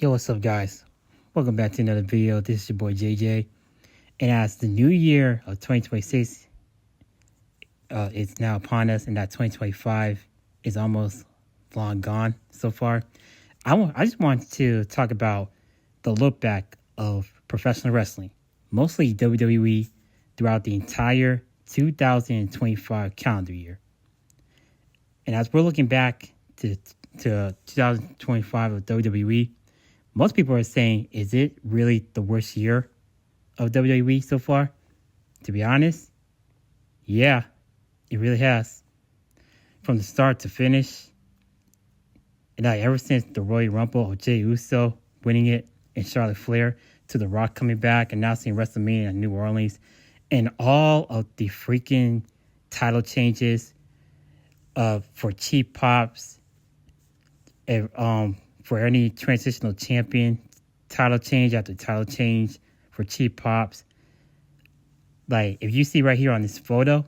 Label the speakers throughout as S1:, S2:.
S1: Yo, what's up, guys? Welcome back to another video. This is your boy JJ. And as the new year of 2026 is now upon us, and that 2025 is almost long gone so far, I just wanted to talk about the look back of professional wrestling, mostly WWE, throughout the entire 2025 calendar year. And as we're looking back to 2025 of WWE, most people are saying, is it really the worst year of WWE so far? To be honest, yeah, it really has. From the start to finish, and ever since the Royal Rumble of Jey Uso winning it and Charlotte Flair, to The Rock coming back, announcing WrestleMania in New Orleans, and all of the freaking title changes for cheap pops, and, for any transitional champion, title change after title change for cheap pops. Like, if you see right here on this photo,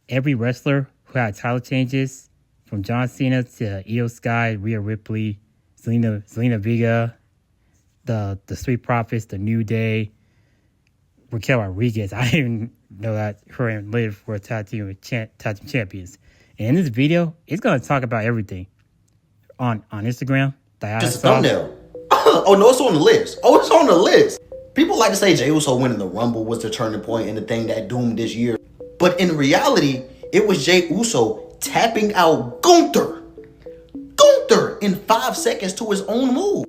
S1: every wrestler who had title changes, from John Cena to Io Sky, Rhea Ripley, Selena Vega, the Street Profits, the New Day, Raquel Rodriguez. I didn't even know that her and Liv were tag team champions. And in this video, it's going to talk about everything. On Instagram.
S2: Just a thumbnail. Oh, no, it's on the list. Oh, it's on the list. People like to say Jey Uso winning the Rumble was the turning point and the thing that doomed this year. But in reality, it was Jey Uso tapping out Gunther in 5 seconds to his own move.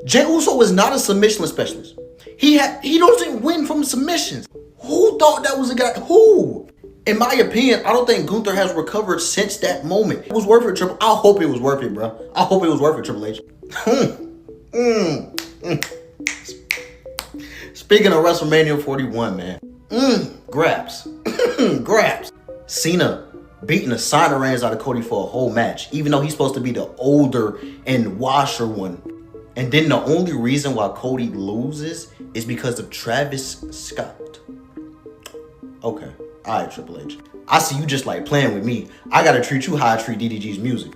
S2: Jey Uso is not a submission specialist. He doesn't win from submissions. Who thought that was a guy? Who? In my opinion, I don't think Gunther has recovered since that moment. It was worth it, Triple. I hope it was worth it, bro. I hope it was worth it, Triple H. Speaking of WrestleMania 41, man. Grabs. Grabs. Cena beating the Sina Reigns out of Cody for a whole match, even though he's supposed to be the older and washer one. And then the only reason why Cody loses is because of Travis Scott. Okay. All right, Triple H. I see you just like playing with me. I gotta treat you how I treat DDG's music.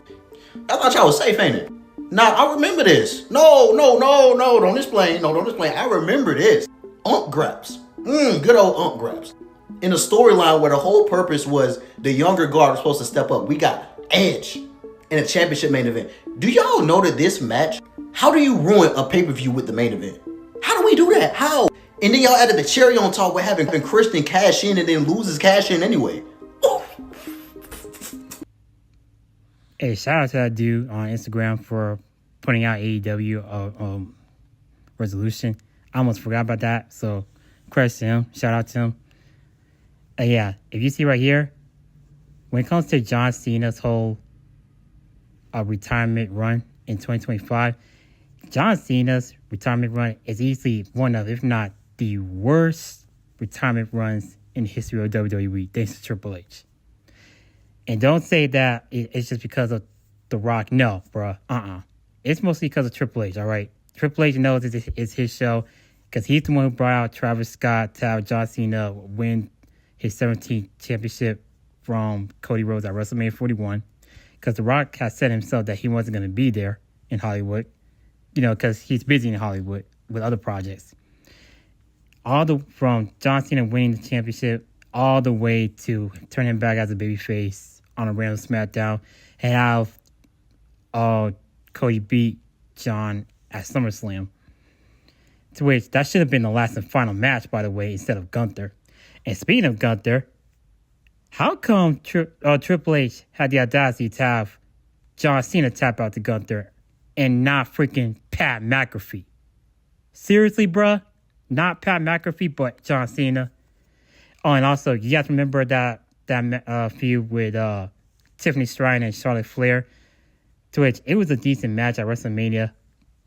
S2: I thought y'all was safe, ain't it? Nah, I remember this. No, don't explain. No, don't explain. I remember this. Ump grabs. Good old ump grabs. In a storyline where the whole purpose was the younger guard was supposed to step up, we got Edge in a championship main event. Do y'all know that this match, how do you ruin a pay-per-view with the main event? How do we do that? How? And then y'all added the cherry on top with having Christian cash in and then loses cash in anyway.
S1: Hey, shout out to that dude on Instagram for putting out AEW resolution. I almost forgot about that, so credit to him. Shout out to him. Yeah, if you see right here, when it comes to John Cena's whole retirement run in 2025, John Cena's retirement run is easily one of, if not the worst retirement runs in the history of WWE, thanks to Triple H. And don't say that it's just because of The Rock. No, bro. It's mostly because of Triple H, all right? Triple H knows it's his show because he's the one who brought out Travis Scott to have John Cena win his 17th championship from Cody Rhodes at WrestleMania 41. Because The Rock has said himself that he wasn't going to be there in Hollywood, because he's busy in Hollywood with other projects. From John Cena winning the championship all the way to turning him back as a babyface on a random SmackDown and have Cody beat John at SummerSlam. To which that should have been the last and final match, by the way, instead of Gunther. And speaking of Gunther, how come Triple H had the audacity to have John Cena tap out to Gunther and not freaking Pat McAfee? Seriously, bruh? Not Pat McAfee, but John Cena. Oh, and also, you guys remember that feud with Tiffany Stratton and Charlotte Flair? To which it was a decent match at WrestleMania,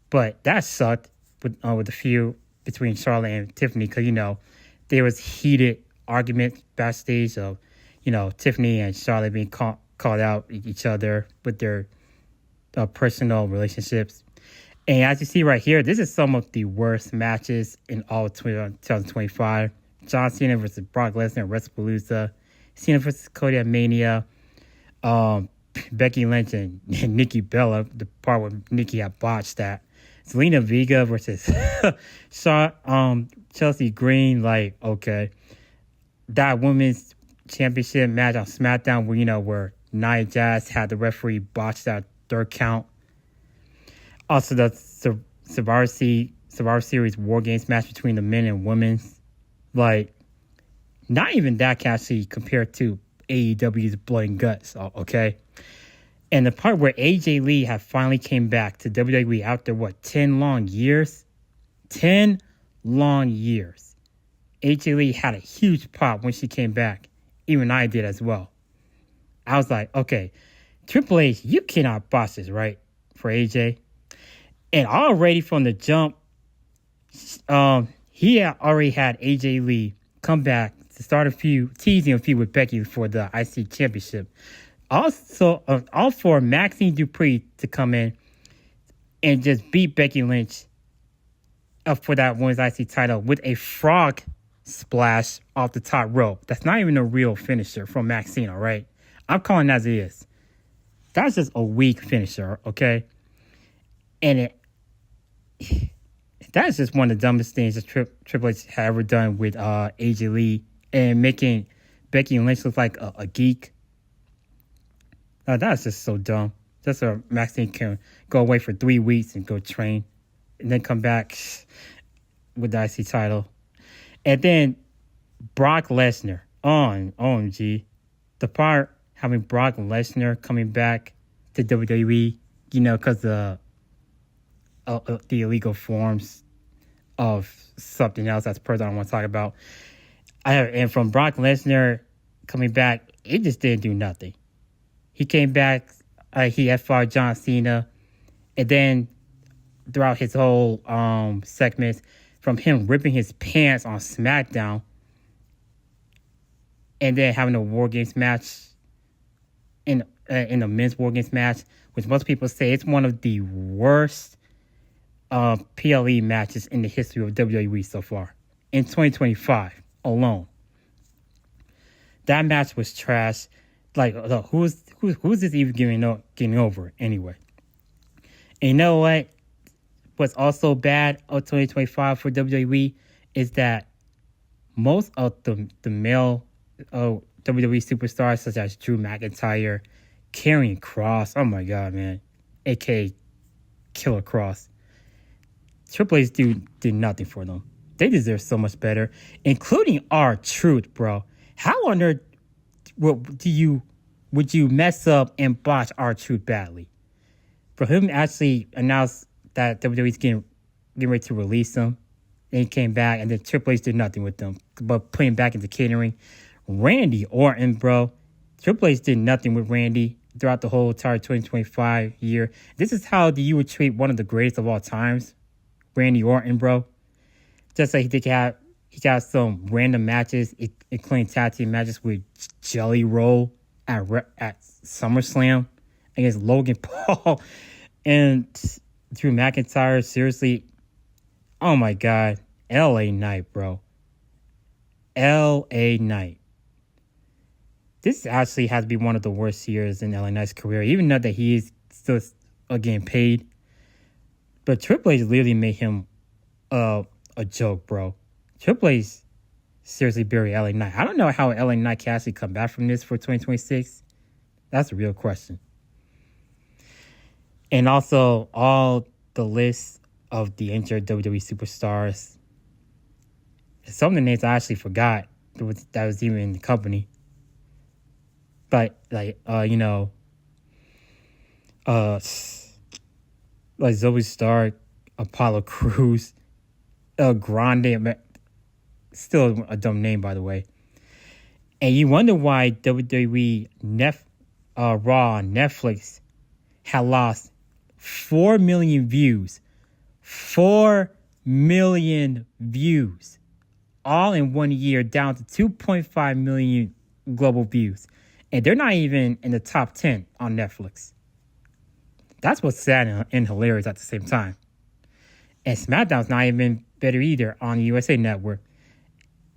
S1: but that sucked with the feud between Charlotte and Tiffany because, there was heated arguments backstage of, Tiffany and Charlotte being called out each other with their personal relationships. And as you see right here, this is some of the worst matches in all of 2025. John Cena versus Brock Lesnar at WrestlePalooza. Cena versus Cody at Mania. Becky Lynch and Nikki Bella, the part where Nikki had botched that Zelina Vega versus Chelsea Green. Like, okay, that women's championship match on SmackDown, where Nia Jax had the referee botch that third count. Also, the Survivor Series War Games match between the men and women. Like, not even that can actually compare to AEW's Blood and Guts, okay? And the part where AJ Lee had finally came back to WWE after, 10 long years? 10 long years. AJ Lee had a huge pop when she came back. Even I did as well. I was like, okay, Triple H, you cannot botch this, right? For AJ. And already from the jump, he had already had AJ Lee come back to start teasing a feud with Becky for the IC Championship. Also, all for Maxine Dupree to come in and just beat Becky Lynch up for that women's IC title with a frog splash off the top rope. That's not even a real finisher from Maxine, all right? I'm calling it as it is. That's just a weak finisher, okay? And that's just one of the dumbest things that Triple H had ever done with AJ Lee and making Becky Lynch look like a geek. That's just so dumb. Just so Maxine can go away for 3 weeks and go train and then come back with the IC title. And then Brock Lesnar. OMG. The part having Brock Lesnar coming back to WWE, because the illegal forms of something else that's person I don't want to talk about. And from Brock Lesnar coming back, it just didn't do nothing. He came back, he F5'd John Cena, and then throughout his whole segment, from him ripping his pants on SmackDown, and then having a War Games match in a men's War Games match, which most people say it's one of the worst PLE matches in the history of WWE so far. In 2025 alone. That match was trash. Like, who's this even getting over anyway? And you know what? What's also bad of 2025 for WWE is that most of the male WWE superstars, such as Drew McIntyre, Karrion Kross, oh my god, man, aka Killer Kross, Triple H did nothing for them. They deserve so much better, including R-Truth, bro. How on earth would you mess up and botch R-Truth badly? For him to actually announce that WWE's getting ready to release him, then he came back, and then Triple H did nothing with them but put him back into catering. Randy Orton, bro. Triple H did nothing with Randy throughout the whole entire 2025 year. This is how you would treat one of the greatest of all times, Randy Orton, bro. Just like he got some random matches, including tag team matches with Jelly Roll at SummerSlam against Logan Paul and Drew McIntyre. Seriously, oh my god, LA Knight, bro. LA Knight. This actually has to be one of the worst years in LA Knight's career, even though that he is still getting paid. But Triple H literally made him a joke, bro. Triple H seriously buried LA Knight. I don't know how LA Knight can actually come back from this for 2026. That's a real question. And also, all the lists of the injured WWE superstars. Some of the names I actually forgot that was even in the company. But, like Zoe Stark, Apollo Crews, El Grande, still a dumb name, by the way. And you wonder why WWE Raw on Netflix had lost 4 million views. 4 million views. All in 1 year, down to 2.5 million global views. And they're not even in the top 10 on Netflix. That's what's sad and hilarious at the same time. And SmackDown's not even better either on the USA Network.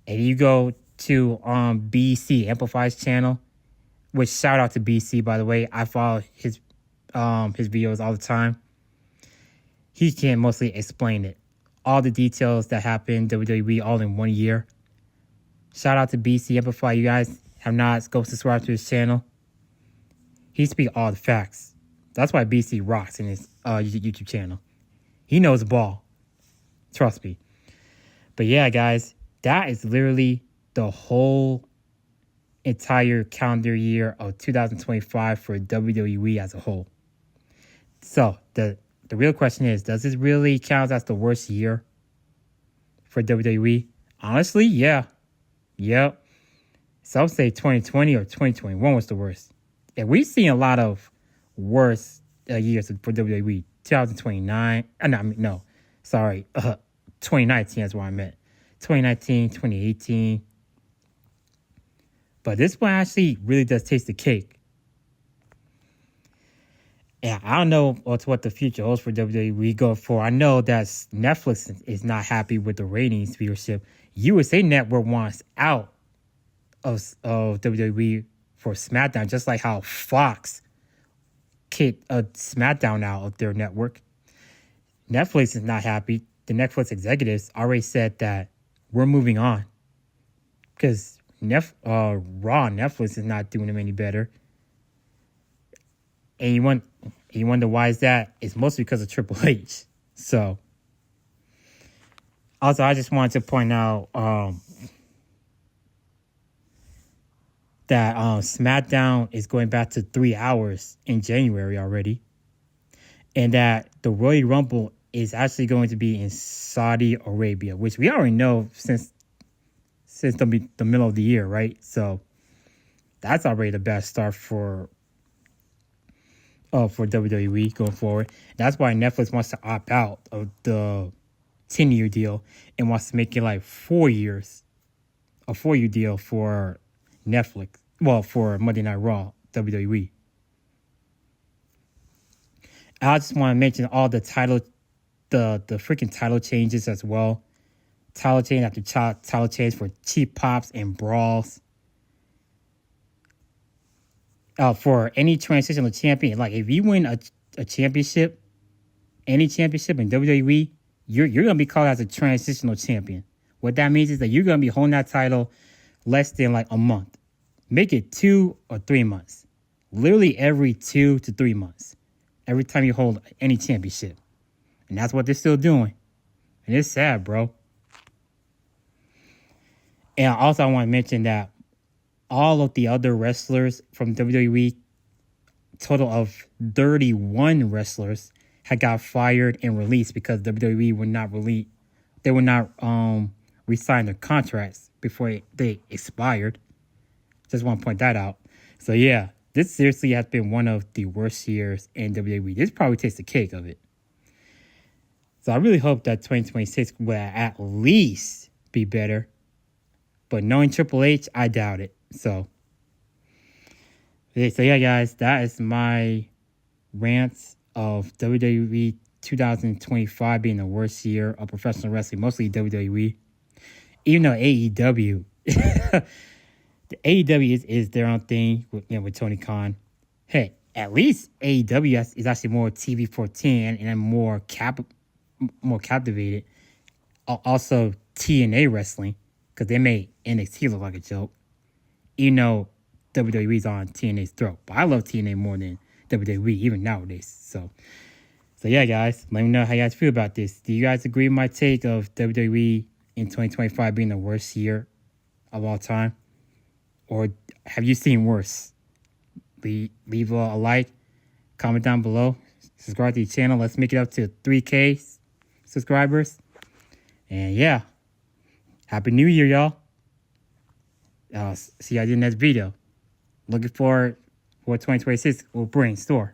S1: And you go to BC Amplify's channel, which shout out to BC, by the way. I follow his videos all the time. he can mostly explain it. All the details that happened in WWE all in 1 year. Shout out to BC Amplify. You guys have not go subscribe to his channel. He speaks all the facts. That's why BC rocks in his YouTube channel. He knows the ball. Trust me. But yeah, guys, that is literally the whole entire calendar year of 2025 for WWE as a whole. So the real question is, does this really count as the worst year for WWE? Honestly, yeah. Yep. Some say 2020 or 2021 was the worst. And we've seen a lot of worse years for WWE. 2029. 2019 is what I meant. 2019, 2018. But this one actually really does taste the cake. Yeah, I don't know what the future holds for WWE going forward. I know that Netflix is not happy with the ratings viewership. USA Network wants out of WWE for SmackDown, just like how Fox kicked SmackDown out of their network. Netflix is not happy. The Netflix executives already said that we're moving on because Raw Netflix is not doing them any better. And you wonder why is that? It's mostly because of Triple H. So, also, I just wanted to point out that SmackDown is going back to 3 hours in January already. And that the Royal Rumble is actually going to be in Saudi Arabia, which we already know since the middle of the year, right? So, that's already the best start for WWE going forward. That's why Netflix wants to opt out of the 10-year deal and wants to make it like 4 years, a 4-year deal for Netflix. Well, for Monday Night Raw, WWE. I just want to mention all the freaking title changes as well. Title change after title change for cheap pops and brawls. For any transitional champion, like if you win a championship, any championship in WWE, you're gonna be called as a transitional champion. What that means is that you're gonna be holding that title less than like a month. Make it 2 or 3 months. Literally every 2 to 3 months. Every time you hold any championship. And that's what they're still doing. And it's sad, bro. And also I want to mention that all of the other wrestlers from WWE, total of 31 wrestlers, had got fired and released because WWE would not re-sign their contracts before they expired. Just want to point that out. So yeah, this seriously has been one of the worst years in WWE. This probably takes the cake of it. So I really hope that 2026 will at least be better. But knowing Triple H, I doubt it. So yeah, guys, that is my rants of WWE 2025 being the worst year of professional wrestling, mostly WWE. Even though AEW, the AEW is their own thing with Tony Khan. Hey, at least AEW is actually more TV 14 and more captivated. Also, TNA wrestling, because they made NXT look like a joke. Even though WWE's on TNA's throat. But I love TNA more than WWE, even nowadays. So yeah, guys, let me know how you guys feel about this. Do you guys agree with my take of WWE in 2025 being the worst year of all time? Or have you seen worse? Leave a like, comment down below, subscribe to the channel. Let's make it up to 3K subscribers. And yeah, Happy New Year, y'all. See you guys in the next video. Looking forward for what 2026 will bring in store.